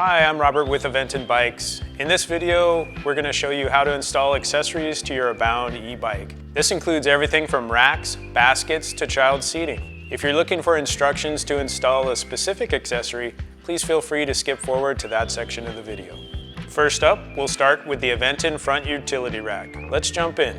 Hi, I'm Robert with Aventon Bikes. In this video, we're going to show you how to install accessories to your Abound e-bike. This includes everything from racks, baskets, to child seating. If you're looking for instructions to install a specific accessory, please feel free to skip forward to that section of the video. First up, we'll start with the Aventon Front Utility Rack. Let's jump in.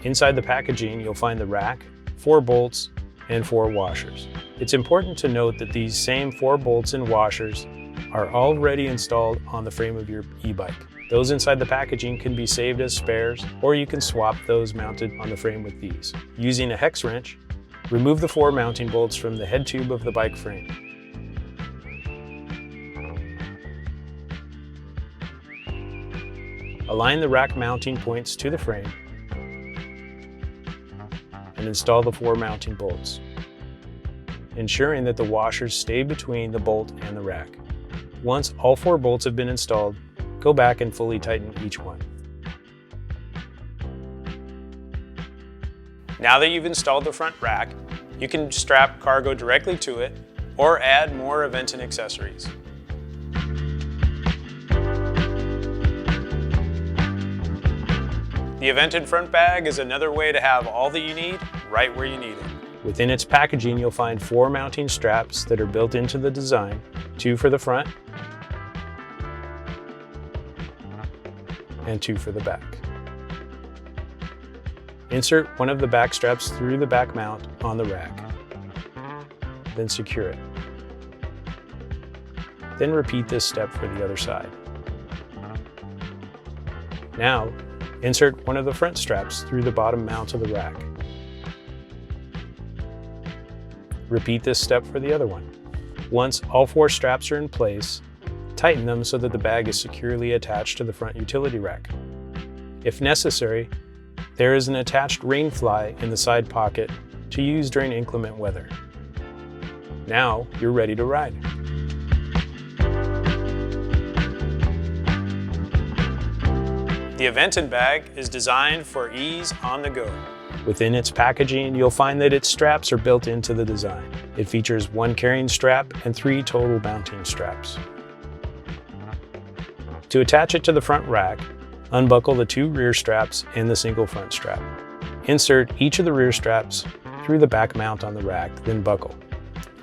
Inside the packaging, you'll find the rack, 4 bolts, and 4 washers. It's important to note that these same 4 bolts and washers are already installed on the frame of your e-bike. Those inside the packaging can be saved as spares, or you can swap those mounted on the frame with these. Using a hex wrench, remove the 4 mounting bolts from the head tube of the bike frame. Align the rack mounting points to the frame and install the 4 mounting bolts, ensuring that the washers stay between the bolt and the rack. Once all 4 bolts have been installed, go back and fully tighten each one. Now that you've installed the front rack, you can strap cargo directly to it or add more Aventon accessories. The Aventon Front Bag is another way to have all that you need right where you need it. Within its packaging, you'll find 4 mounting straps that are built into the design, 2 for the front and 2 for the back. Insert one of the back straps through the back mount on the rack, then secure it. Then repeat this step for the other side. Now, insert one of the front straps through the bottom mount of the rack. Repeat this step for the other one. Once all 4 straps are in place, tighten them so that the bag is securely attached to the front utility rack. If necessary, there is an attached rain fly in the side pocket to use during inclement weather. Now you're ready to ride. The Aventon Bag is designed for ease on the go. Within its packaging, you'll find that its straps are built into the design. It features 1 carrying strap and 3 total mounting straps. To attach it to the front rack, unbuckle the 2 rear straps and the single front strap. Insert each of the rear straps through the back mount on the rack, then buckle.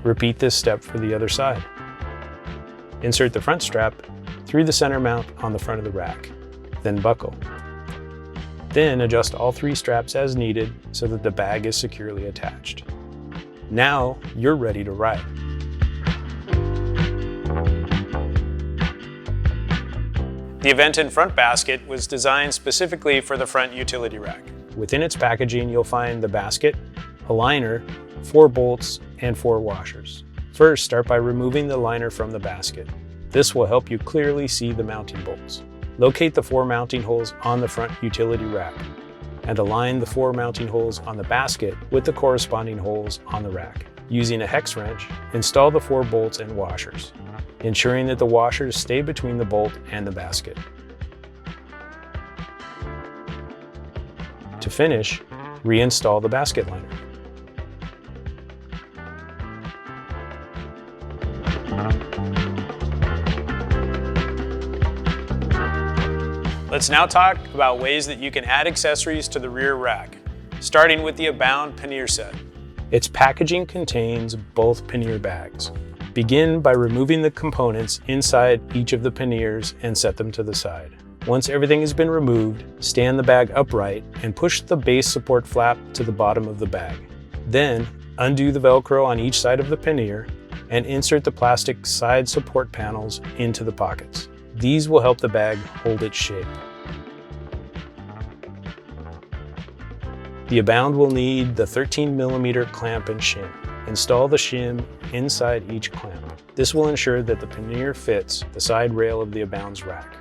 Repeat this step for the other side. Insert the front strap through the center mount on the front of the rack, then buckle. Then adjust all 3 straps as needed so that the bag is securely attached. Now you're ready to ride. The Aventon Front Basket was designed specifically for the front utility rack. Within its packaging, you'll find the basket, a liner, 4 bolts, and 4 washers. First, start by removing the liner from the basket. This will help you clearly see the mounting bolts. Locate the 4 mounting holes on the front utility rack and align the 4 mounting holes on the basket with the corresponding holes on the rack. Using a hex wrench, install the 4 bolts and washers, ensuring that the washers stay between the bolt and the basket. To finish, reinstall the basket liner. Let's now talk about ways that you can add accessories to the rear rack, starting with the Abound Pannier Set. Its packaging contains both pannier bags. Begin by removing the components inside each of the panniers and set them to the side. Once everything has been removed, stand the bag upright and push the base support flap to the bottom of the bag. Then, undo the Velcro on each side of the pannier and insert the plastic side support panels into the pockets. These will help the bag hold its shape. The Abound will need the 13mm clamp and shim. Install the shim inside each clamp. This will ensure that the pannier fits the side rail of the Abound's rack.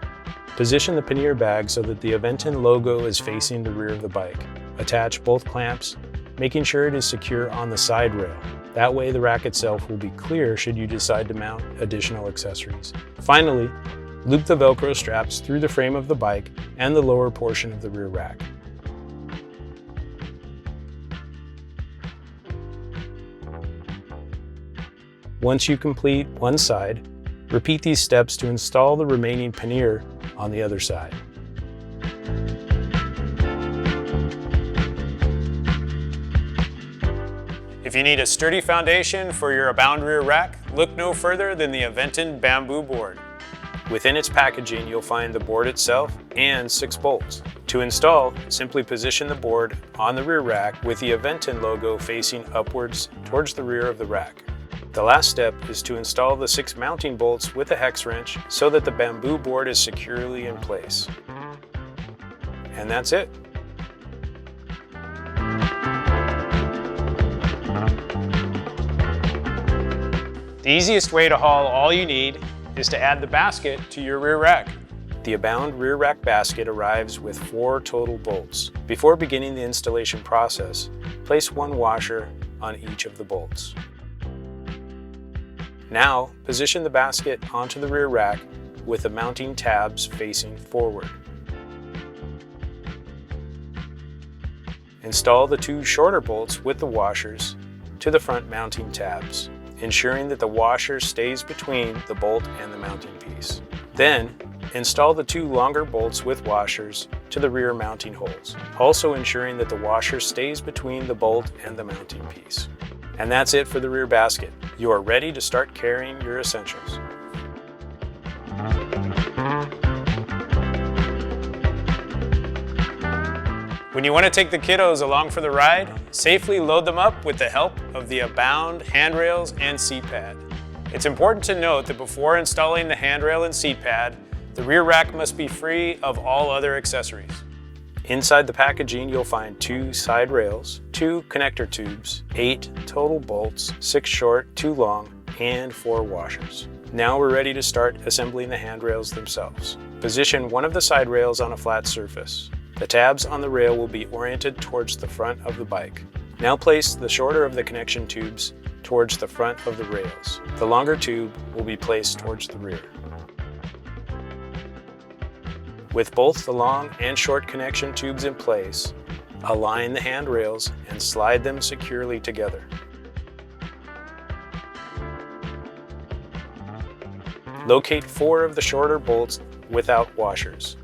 Position the pannier bag so that the Aventon logo is facing the rear of the bike. Attach both clamps, making sure it is secure on the side rail. That way the rack itself will be clear should you decide to mount additional accessories. Finally, loop the Velcro straps through the frame of the bike and the lower portion of the rear rack. Once you complete one side, repeat these steps to install the remaining pannier on the other side. If you need a sturdy foundation for your Abound rear rack, look no further than the Aventon bamboo board. Within its packaging, you'll find the board itself and 6 bolts. To install, simply position the board on the rear rack with the Aventon logo facing upwards towards the rear of the rack. The last step is to install the 6 mounting bolts with a hex wrench so that the bamboo board is securely in place. And that's it. The easiest way to haul all you need is to add the basket to your rear rack. The Abound rear rack basket arrives with 4 total bolts. Before beginning the installation process, place 1 washer on each of the bolts. Now, position the basket onto the rear rack with the mounting tabs facing forward. Install the 2 shorter bolts with the washers to the front mounting tabs, ensuring that the washer stays between the bolt and the mounting piece. Then, install the 2 longer bolts with washers to the rear mounting holes, also ensuring that the washer stays between the bolt and the mounting piece. And that's it for the rear basket. You are ready to start carrying your essentials. When you want to take the kiddos along for the ride, safely load them up with the help of the Abound handrails and seat pad. It's important to note that before installing the handrail and seat pad, the rear rack must be free of all other accessories. Inside the packaging, you'll find 2 side rails, 2 connector tubes, 8 total bolts, 6 short, 2 long, and 4 washers. Now we're ready to start assembling the handrails themselves. Position one of the side rails on a flat surface. The tabs on the rail will be oriented towards the front of the bike. Now place the shorter of the connection tubes towards the front of the rails. The longer tube will be placed towards the rear. With both the long and short connection tubes in place, align the handrails and slide them securely together. Locate 4 of the shorter bolts without washers.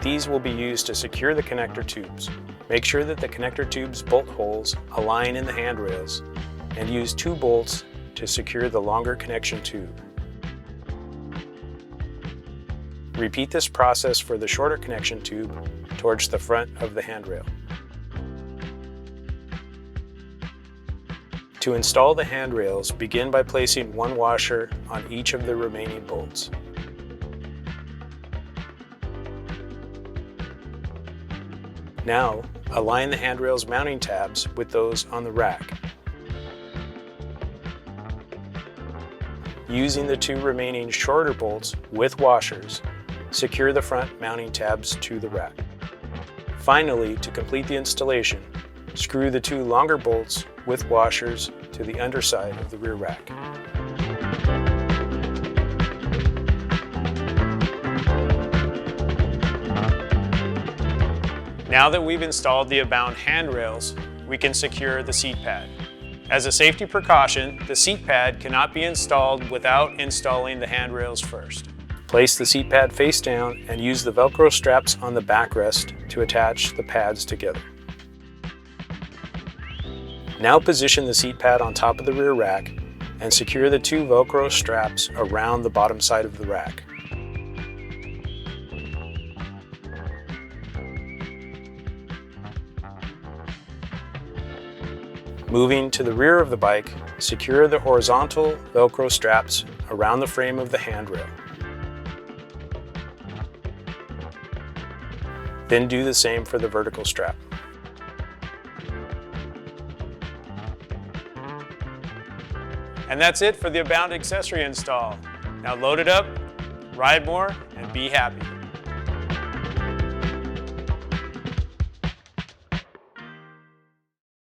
These will be used to secure the connector tubes. Make sure that the connector tubes bolt holes align in the handrails and use 2 bolts to secure the longer connection tube. Repeat this process for the shorter connection tube towards the front of the handrail. To install the handrails, begin by placing 1 washer on each of the remaining bolts. Now, align the handrail's mounting tabs with those on the rack. Using the 2 remaining shorter bolts with washers, secure the front mounting tabs to the rack. Finally, to complete the installation, screw the 2 longer bolts with washers to the underside of the rear rack. Now that we've installed the Abound handrails, we can secure the seat pad. As a safety precaution, the seat pad cannot be installed without installing the handrails first. Place the seat pad face down and use the Velcro straps on the backrest to attach the pads together. Now position the seat pad on top of the rear rack and secure the 2 Velcro straps around the bottom side of the rack. Moving to the rear of the bike, secure the horizontal Velcro straps around the frame of the handrail. Then do the same for the vertical strap. And that's it for the Abound accessory install. Now load it up, ride more, and be happy.